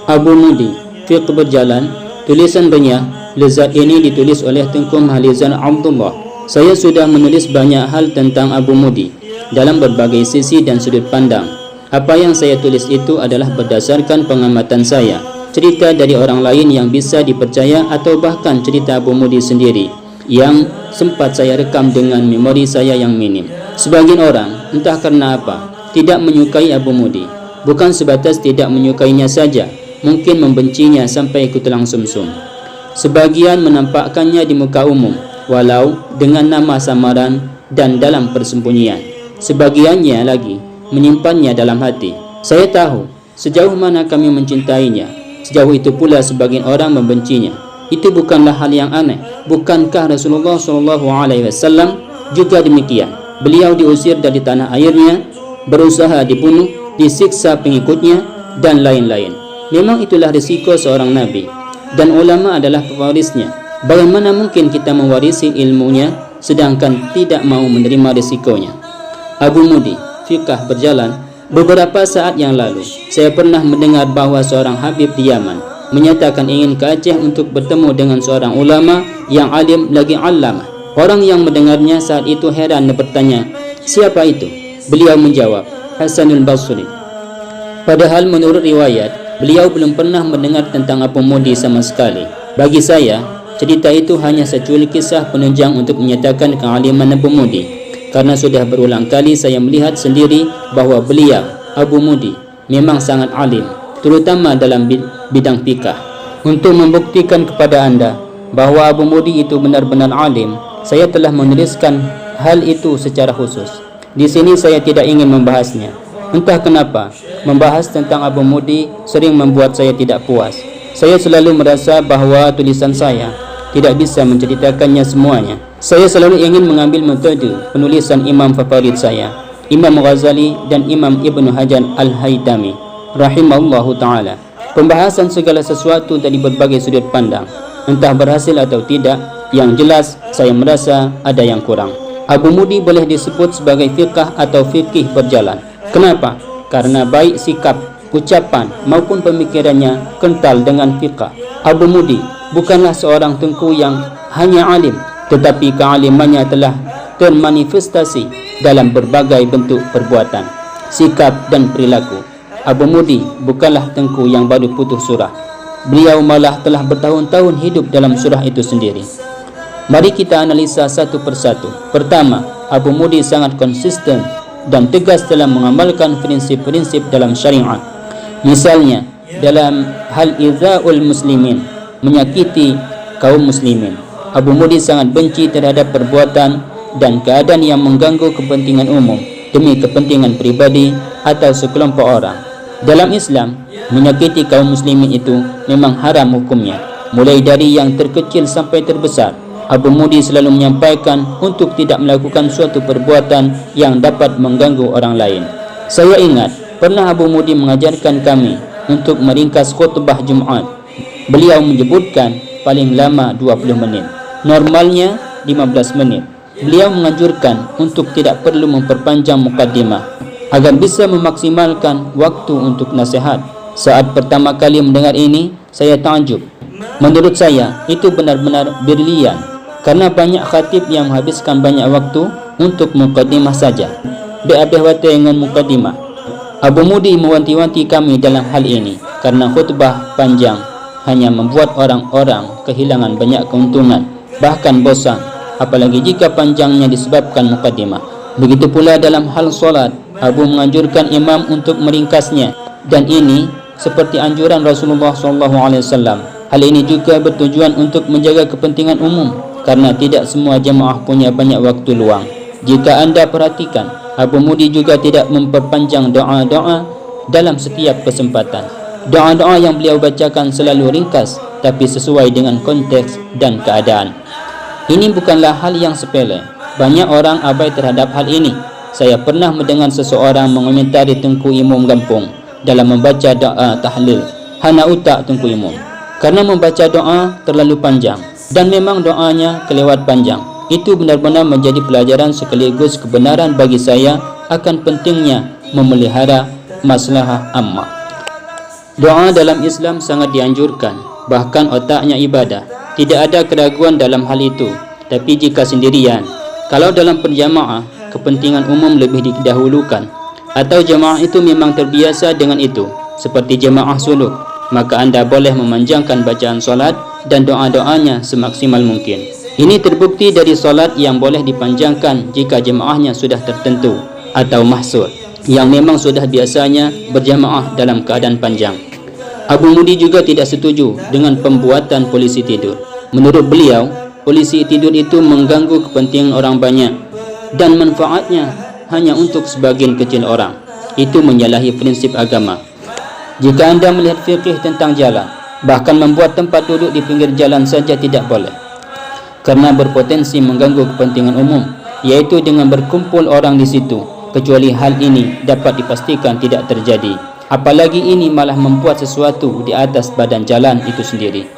Abu Mudi, Fiqh Berjalan. Tulisan Renyah Lezat ini ditulis oleh Tengku Mahalizan Abdullah. Saya sudah menulis banyak hal tentang Abu Mudi dalam berbagai sisi dan sudut pandang. Apa yang saya tulis itu adalah berdasarkan pengamatan saya, cerita dari orang lain yang bisa dipercaya, atau bahkan cerita Abu Mudi sendiri yang sempat saya rekam dengan memori saya yang minim. Sebagian orang, entah karena apa, tidak menyukai Abu Mudi. Bukan sebatas tidak menyukainya saja, mungkin membencinya sampai ke tulang sumsum. Sebagian menampakkannya di muka umum, walau dengan nama samaran dan dalam persembunyian. Sebagiannya lagi menyimpannya dalam hati. Saya tahu sejauh mana kami mencintainya, sejauh itu pula sebagian orang membencinya. Itu bukanlah hal yang aneh. Bukankah Rasulullah SAW juga demikian? Beliau diusir dari tanah airnya, berusaha dibunuh, disiksa pengikutnya, dan lain-lain. Memang itulah risiko seorang nabi, dan ulama adalah pewarisnya. Bagaimana mungkin kita mewarisi ilmunya sedangkan tidak mau menerima risikonya? Abu Mudi, Fiqh Berjalan. Beberapa saat yang lalu, saya pernah mendengar bahawa seorang Habib di Yaman menyatakan ingin ke Aceh untuk bertemu dengan seorang ulama yang alim lagi allamah. Orang yang mendengarnya saat itu heran dan bertanya, siapa itu? Beliau menjawab, Hasanul Basri. Padahal menurut riwayat, beliau belum pernah mendengar tentang Abu Mudi sama sekali. Bagi saya, cerita itu hanya secuil kisah penunjang untuk menyatakan kealiman Abu Mudi. Karena sudah berulang kali saya melihat sendiri bahawa beliau, Abu Mudi, memang sangat alim, terutama dalam bidang fikah. Untuk membuktikan kepada anda bahawa Abu Mudi itu benar-benar alim, saya telah menuliskan hal itu secara khusus. Di sini saya tidak ingin membahasnya. Entah kenapa, membahas tentang Abu Mudi sering membuat saya tidak puas. Saya selalu merasa bahawa tulisan saya tidak bisa menceritakannya semuanya. Saya selalu ingin mengambil metode penulisan imam favorit saya, Imam Ghazali dan Imam Ibn Hajar Al-Haytami rahimahullahu ta'ala. Pembahasan segala sesuatu dari berbagai sudut pandang. Entah berhasil atau tidak, yang jelas saya merasa ada yang kurang. Abu Mudi boleh disebut sebagai fiqh atau fikih berjalan. Kenapa? Karena baik sikap, ucapan maupun pemikirannya kental dengan fiqh. Abu Mudi bukanlah seorang tengku yang hanya alim, tetapi kealimannya telah termanifestasi dalam berbagai bentuk perbuatan, sikap dan perilaku. Abu Mudi bukanlah tengku yang baru putus surah. Beliau malah telah bertahun-tahun hidup dalam surah itu sendiri. Mari kita analisa satu persatu. Pertama, Abu Mudi sangat konsisten dan tegas dalam mengamalkan prinsip-prinsip dalam syariat. Misalnya, dalam hal idza'ul muslimin, menyakiti kaum muslimin, Abu Mudi sangat benci terhadap perbuatan dan keadaan yang mengganggu kepentingan umum demi kepentingan pribadi atau sekelompok orang. Dalam Islam, menyakiti kaum muslimin itu memang haram hukumnya, mulai dari yang terkecil sampai terbesar. Abu Mudi selalu menyampaikan untuk tidak melakukan suatu perbuatan yang dapat mengganggu orang lain. Saya ingat pernah Abu Mudi mengajarkan kami untuk meringkas khutbah Jumat. Beliau menyebutkan paling lama 20 menit, normalnya 15 menit. Beliau menganjurkan untuk tidak perlu memperpanjang mukaddimah agar bisa memaksimalkan waktu untuk nasihat. Saat pertama kali mendengar ini, saya takjub. Menurut saya, itu benar-benar brilian, karena banyak khatib yang menghabiskan banyak waktu untuk mukaddimah saja. Beabeh wate dengan mukaddimah. Abu Mudi mewanti-wanti kami dalam hal ini, karena khutbah panjang hanya membuat orang-orang kehilangan banyak keuntungan, bahkan bosan, apalagi jika panjangnya disebabkan mukaddimah. Begitu pula dalam hal solat, Abu menganjurkan imam untuk meringkasnya, dan ini seperti anjuran Rasulullah SAW. Hal ini juga bertujuan untuk menjaga kepentingan umum, karena tidak semua jemaah punya banyak waktu luang. Jika anda perhatikan, Abu Mudi juga tidak memperpanjang doa-doa dalam setiap kesempatan. Doa-doa yang beliau bacakan selalu ringkas, tapi sesuai dengan konteks dan keadaan. Ini bukanlah hal yang sepele. Banyak orang abai terhadap hal ini. Saya pernah mendengar seseorang mengomentari Tengku Imam Gampung dalam membaca doa tahlil. Hana utak Tengku Imam, karena membaca doa terlalu panjang, dan memang doanya kelewat panjang. Itu benar-benar menjadi pelajaran sekaligus kebenaran bagi saya akan pentingnya memelihara maslahah ammah. Doa dalam Islam sangat dianjurkan, bahkan otaknya ibadah. Tidak ada keraguan dalam hal itu. Tapi jika sendirian, kalau dalam berjamaah, kepentingan umum lebih didahulukan, atau jamaah itu memang terbiasa dengan itu, seperti jamaah suluk, maka anda boleh memanjangkan bacaan solat dan doa-doanya semaksimal mungkin. Ini terbukti dari solat yang boleh dipanjangkan jika jemaahnya sudah tertentu atau mahsur, yang memang sudah biasanya berjamaah dalam keadaan panjang. Abu Mudi juga tidak setuju dengan pembuatan polisi tidur. Menurut beliau, polisi tidur itu mengganggu kepentingan orang banyak dan manfaatnya hanya untuk sebagian kecil orang. Itu menyalahi prinsip agama. Jika anda melihat fikih tentang jalan, bahkan membuat tempat duduk di pinggir jalan saja tidak boleh, karena berpotensi mengganggu kepentingan umum, yaitu dengan berkumpul orang di situ, kecuali hal ini dapat dipastikan tidak terjadi. Apalagi ini malah membuat sesuatu di atas badan jalan itu sendiri.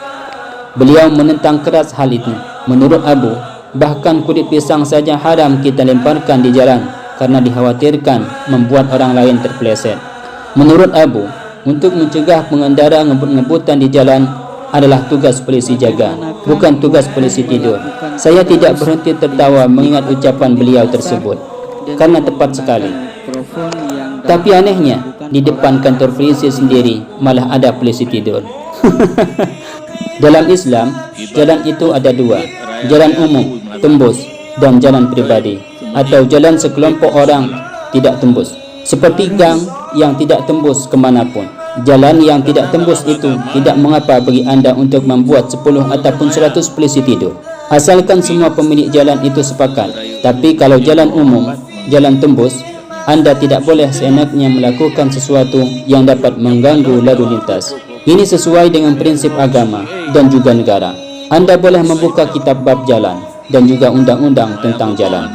Beliau menentang keras hal itu. Menurut Abu, bahkan kulit pisang saja haram kita lemparkan di jalan karena dikhawatirkan membuat orang lain terpeleset. Menurut Abu, untuk mencegah pengendara ngebut-ngebutan di jalan adalah tugas polisi jaga, bukan tugas polisi tidur. Saya tidak berhenti tertawa mengingat ucapan beliau tersebut, karena tepat sekali. Tapi anehnya, di depan kantor polisi sendiri malah ada polisi tidur. Dalam Islam, jalan itu ada dua: jalan umum, tembus, dan jalan pribadi, atau jalan sekelompok orang tidak tembus, seperti gang yang tidak tembus kemanapun. Jalan yang tidak tembus itu tidak mengapa bagi anda untuk membuat 10 ataupun 100 polisi tidur, asalkan semua pemilik jalan itu sepakat. Tapi kalau jalan umum, jalan tembus, anda tidak boleh seenaknya melakukan sesuatu yang dapat mengganggu lalu lintas. Ini sesuai dengan prinsip agama dan juga negara. Anda boleh membuka kitab bab jalan dan juga undang-undang tentang jalan.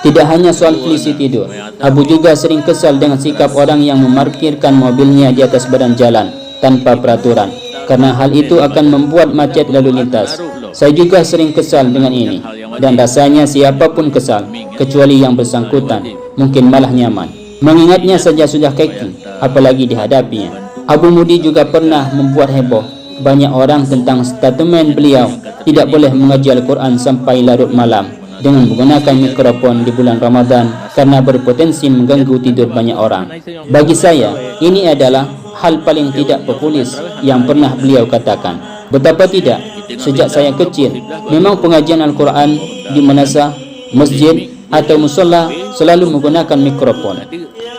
Tidak hanya soal polisi tidur, Abu juga sering kesal dengan sikap orang yang memarkirkan mobilnya di atas badan jalan tanpa peraturan, karena hal itu akan membuat macet lalu lintas. Saya juga sering kesal dengan ini, dan rasanya siapapun kesal, kecuali yang bersangkutan, mungkin malah nyaman. Mengingatnya saja sudah keki, apalagi dihadapinya. Abu Mudi juga pernah membuat heboh banyak orang tentang statement beliau tidak boleh mengaji Al-Quran sampai larut malam dengan menggunakan mikrofon di bulan Ramadan karena berpotensi mengganggu tidur banyak orang. Bagi saya, ini adalah hal paling tidak populis yang pernah beliau katakan. Betapa tidak, sejak saya kecil, memang pengajian Al-Quran di manasah, masjid atau musola selalu menggunakan mikrofon.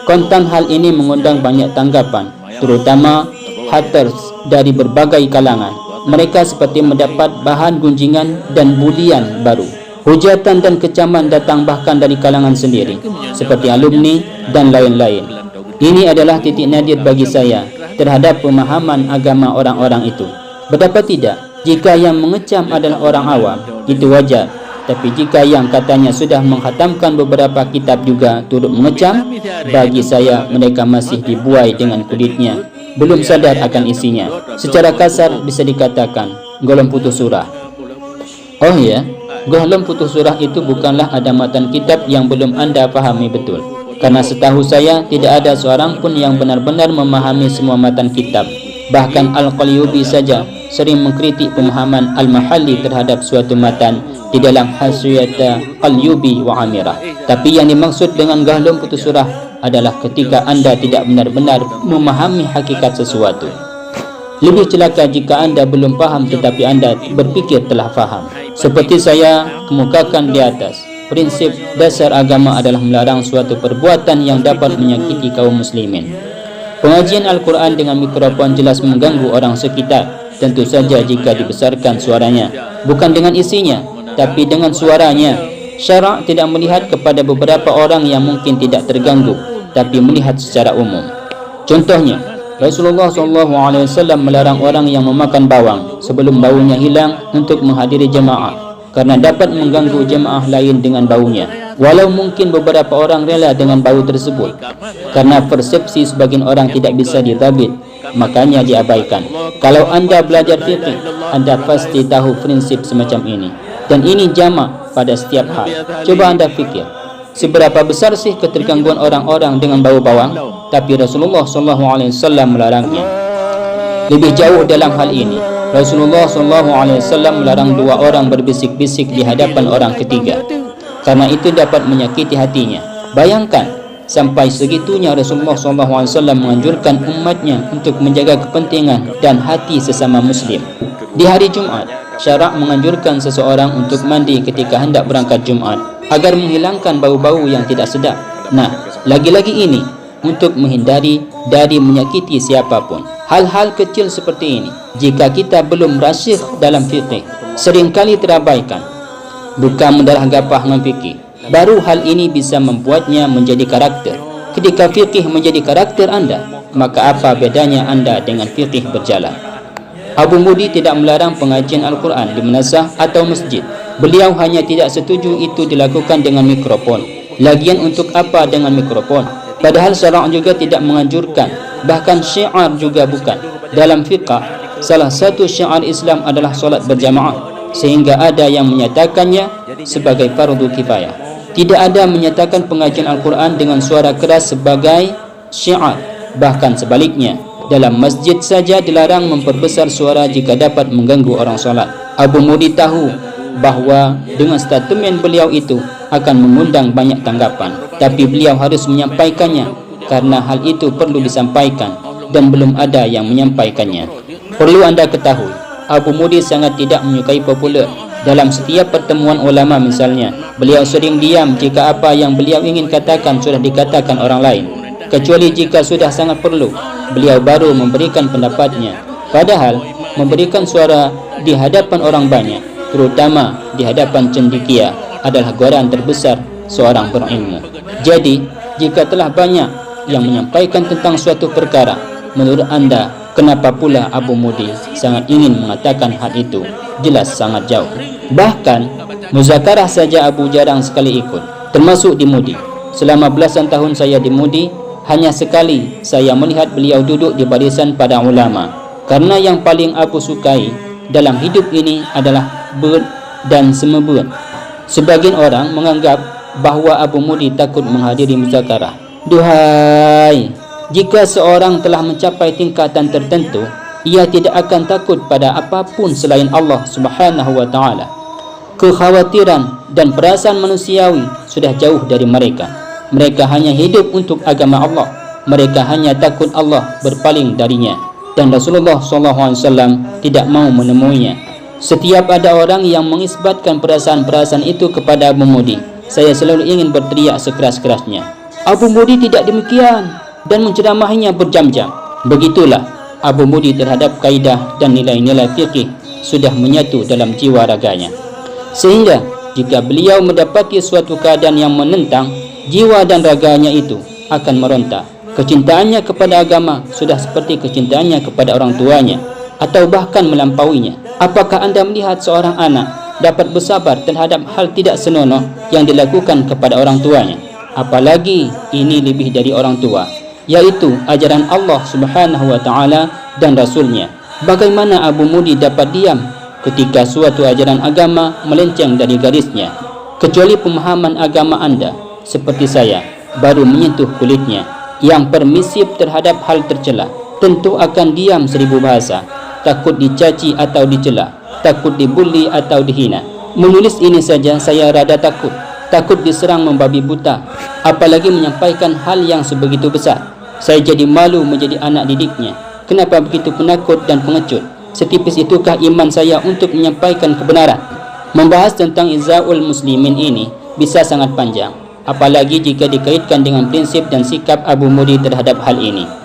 Kontan hal ini mengundang banyak tanggapan, terutama haters dari berbagai kalangan. Mereka seperti mendapat bahan gunjingan dan bulian baru. Hujatan dan kecaman datang bahkan dari kalangan sendiri, seperti alumni dan lain-lain. Ini adalah titik nadir bagi saya terhadap pemahaman agama orang-orang itu. Betapa tidak, jika yang mengecam adalah orang awam, itu wajar. Tapi jika yang katanya sudah menghatamkan beberapa kitab juga turut mengecam, bagi saya mereka masih dibuai dengan kulitnya, belum sadar akan isinya. Secara kasar bisa dikatakan golong putus surah. Oh ya, golong putus surah itu bukanlah ada matan kitab yang belum anda pahami betul, karena setahu saya tidak ada seorang pun yang benar-benar memahami semua matan kitab. Bahkan Al-Qalyubi saja sering mengkritik pemahaman Al-Mahalli terhadap suatu matan di dalam Hasriyata Qalyubi wa Amirah. Tapi yang dimaksud dengan gahlum putus surah adalah ketika anda tidak benar-benar memahami hakikat sesuatu. Lebih celaka jika anda belum paham tetapi anda berpikir telah faham. Seperti saya kemukakan di atas, prinsip dasar agama adalah melarang suatu perbuatan yang dapat menyakiti kaum muslimin. Pengajian Al-Quran dengan mikrofon jelas mengganggu orang sekitar, tentu saja jika dibesarkan suaranya, bukan dengan isinya, tapi dengan suaranya. Syarak tidak melihat kepada beberapa orang yang mungkin tidak terganggu, tapi melihat secara umum. Contohnya, Rasulullah SAW melarang orang yang memakan bawang sebelum baunya hilang untuk menghadiri jemaah, karena dapat mengganggu jemaah lain dengan baunya. Walau mungkin beberapa orang rela dengan bau tersebut, karena persepsi sebagian orang tidak bisa ditabit, makanya diabaikan. Kalau anda belajar fikih, anda pasti tahu prinsip semacam ini, dan ini jamak pada setiap hal. Coba anda fikir, seberapa besar sih ketergangguan orang-orang dengan bau bawang, tapi Rasulullah SAW melarangnya. Lebih jauh dalam hal ini, Rasulullah SAW melarang dua orang berbisik-bisik di hadapan orang ketiga, karena itu dapat menyakiti hatinya. Bayangkan, sampai segitunya Rasulullah SAW menganjurkan umatnya untuk menjaga kepentingan dan hati sesama muslim. Di hari Jumat, syarak menganjurkan seseorang untuk mandi ketika hendak berangkat Jumat agar menghilangkan bau-bau yang tidak sedap. Nah, lagi-lagi ini untuk menghindari dari menyakiti siapapun. Hal-hal kecil seperti ini, jika kita belum rasyikh dalam fiqih, seringkali terabaikan. Bukan mendarah gapah dengan fikih, baru hal ini bisa membuatnya menjadi karakter. Ketika fikih menjadi karakter anda, maka apa bedanya anda dengan fikih berjalan? Abu Mudi tidak melarang pengajian Al-Quran di manasah atau masjid. Beliau hanya tidak setuju itu dilakukan dengan mikrofon. Lagian untuk apa dengan mikrofon? Padahal syarak juga tidak menganjurkan, bahkan syiar juga bukan. Dalam fiqh, salah satu syiar Islam adalah solat berjamaah, sehingga ada yang menyatakannya sebagai fardu kifayah. Tidak ada menyatakan pengajian Al-Quran dengan suara keras sebagai syiar. Bahkan sebaliknya, dalam masjid saja dilarang memperbesar suara jika dapat mengganggu orang solat. Abu Mudi tahu bahawa dengan statement beliau itu akan mengundang banyak tanggapan, tapi beliau harus menyampaikannya karena hal itu perlu disampaikan dan belum ada yang menyampaikannya. Perlu anda ketahui, Abu Mudi sangat tidak menyukai popular. Dalam setiap pertemuan ulama misalnya, beliau sering diam jika apa yang beliau ingin katakan sudah dikatakan orang lain, kecuali jika sudah sangat perlu, beliau baru memberikan pendapatnya. Padahal memberikan suara di hadapan orang banyak, terutama di hadapan cendekia, adalah godaan terbesar seorang berilmu. Jadi, jika telah banyak yang menyampaikan tentang suatu perkara, menurut anda, kenapa pula Abu Mudi sangat ingin mengatakan hal itu? Jelas sangat jauh. Bahkan, muzakarah saja Abu jarang sekali ikut, termasuk di Mudi. Selama belasan tahun saya di Mudi, hanya sekali saya melihat beliau duduk di barisan para ulama. Karena yang paling Abu sukai dalam hidup ini adalah bird dan semebird. Sebagian orang menganggap bahawa Abu Mudi takut menghadiri muzakarah. Duhai, jika seorang telah mencapai tingkatan tertentu, ia tidak akan takut pada apapun selain Allah Subhanahu wa taala. Kekhawatiran dan perasaan manusiawi sudah jauh dari mereka. Mereka hanya hidup untuk agama Allah. Mereka hanya takut Allah berpaling darinya, dan Rasulullah SAW tidak mau menemuinya. Setiap ada orang yang mengisbatkan perasaan-perasaan itu kepada Abu Mudi, saya selalu ingin berteriak sekeras-kerasnya, Abu Mudi tidak demikian, dan menceramahinya berjam-jam. Begitulah Abu Mudi terhadap kaidah dan nilai-nilai fikih sudah menyatu dalam jiwa raganya, sehingga jika beliau mendapati suatu keadaan yang menentang, jiwa dan raganya itu akan meronta. Kecintaannya kepada agama sudah seperti kecintaannya kepada orang tuanya, atau bahkan melampauinya. Apakah anda melihat seorang anak dapat bersabar terhadap hal tidak senonoh yang dilakukan kepada orang tuanya? Apalagi ini lebih dari orang tua, yaitu ajaran Allah Subhanahu wa taala dan Rasulnya. Bagaimana Abu Mudi dapat diam ketika suatu ajaran agama melenceng dari garisnya? Kecuali pemahaman agama anda seperti saya baru menyentuh kulitnya, yang permisif terhadap hal tercela, tentu akan diam 1000 bahasa. Takut dicaci atau dicela, takut dibuli atau dihina. Menulis ini saja saya rada takut. Takut diserang membabi buta, apalagi menyampaikan hal yang sebegitu besar. Saya jadi malu menjadi anak didiknya. Kenapa begitu penakut dan pengecut? Setipis itukah iman saya untuk menyampaikan kebenaran? Membahas tentang Izza'ul Muslimin ini bisa sangat panjang, apalagi jika dikaitkan dengan prinsip dan sikap Abu Mudi terhadap hal ini.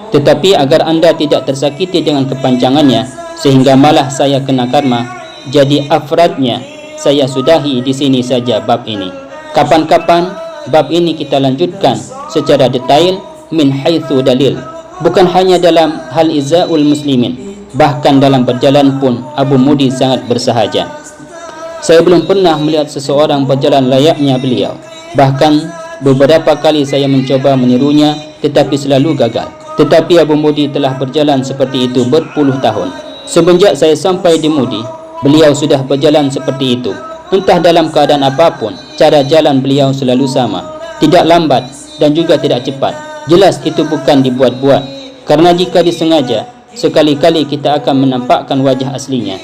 Tetapi agar anda tidak tersakiti dengan kepanjangannya sehingga malah saya kena karma, jadi afradnya saya sudahi di sini saja bab ini. Kapan-kapan bab ini kita lanjutkan secara detail min haitsu dalil, bukan hanya dalam hal Izza'ul Muslimin, bahkan dalam berjalan pun Abu Mudi sangat bersahaja. Saya belum pernah melihat seseorang berjalan layaknya beliau. Bahkan beberapa kali saya mencoba menirunya, tetapi selalu gagal. Tetapi Abu Mudi telah berjalan seperti itu berpuluh tahun. Semenjak saya sampai di Mudi, beliau sudah berjalan seperti itu. Entah dalam keadaan apapun, cara jalan beliau selalu sama, tidak lambat dan juga tidak cepat. Jelas itu bukan dibuat-buat, karena jika disengaja, sekali-kali kita akan menampakkan wajah aslinya.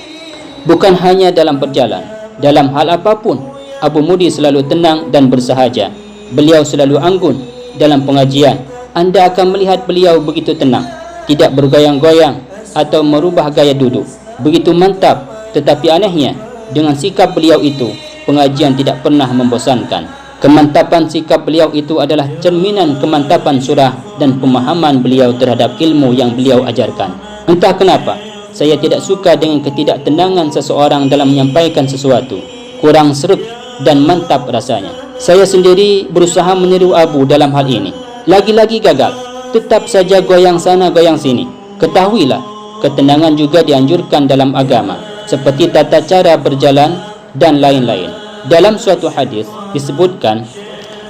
Bukan hanya dalam berjalan, dalam hal apapun, Abu Mudi selalu tenang dan bersahaja. Beliau selalu anggun. Dalam pengajian, anda akan melihat beliau begitu tenang, tidak bergoyang-goyang atau merubah gaya duduk. Begitu mantap, tetapi anehnya, dengan sikap beliau itu, pengajian tidak pernah membosankan. Kemantapan sikap beliau itu adalah cerminan kemantapan surah dan pemahaman beliau terhadap ilmu yang beliau ajarkan. Entah kenapa, saya tidak suka dengan ketidaktenangan seseorang dalam menyampaikan sesuatu. Kurang seret dan mantap rasanya. Saya sendiri berusaha meniru Abu dalam hal ini. Lagi-lagi gagal. Tetap saja goyang sana goyang sini. Ketahuilah, ketenangan juga dianjurkan dalam agama, seperti tata cara berjalan dan lain-lain. Dalam suatu hadis disebutkan,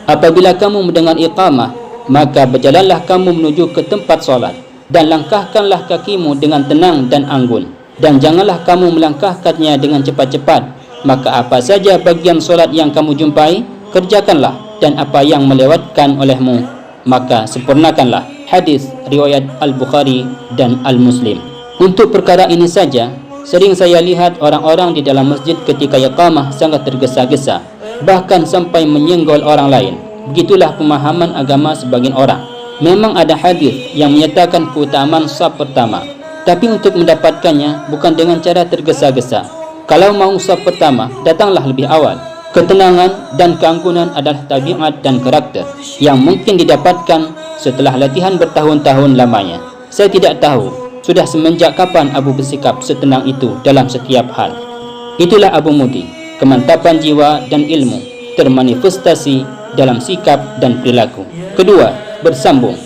apabila kamu mendengar iqamah, maka berjalanlah kamu menuju ke tempat solat dan langkahkanlah kakimu dengan tenang dan anggun, dan janganlah kamu melangkahkannya dengan cepat-cepat. Maka apa saja bagian solat yang kamu jumpai, kerjakanlah, dan apa yang melewatkan olehmu, maka sempurnakanlah. Hadis riwayat Al-Bukhari dan Al-Muslim. Untuk perkara ini saja, sering saya lihat orang-orang di dalam masjid ketika iqamah sangat tergesa-gesa, bahkan sampai menyenggol orang lain. Begitulah pemahaman agama sebagian orang. Memang ada hadis yang menyatakan keutamaan saf pertama, tapi untuk mendapatkannya bukan dengan cara tergesa-gesa. Kalau mau saf pertama, datanglah lebih awal. Ketenangan dan keanggunan adalah tabiat dan karakter yang mungkin didapatkan setelah latihan bertahun-tahun lamanya. Saya tidak tahu sudah semenjak kapan Abu bersikap setenang itu dalam setiap hal. Itulah Abu Mudi, kemantapan jiwa dan ilmu termanifestasi dalam sikap dan perilaku. Kedua, bersambung.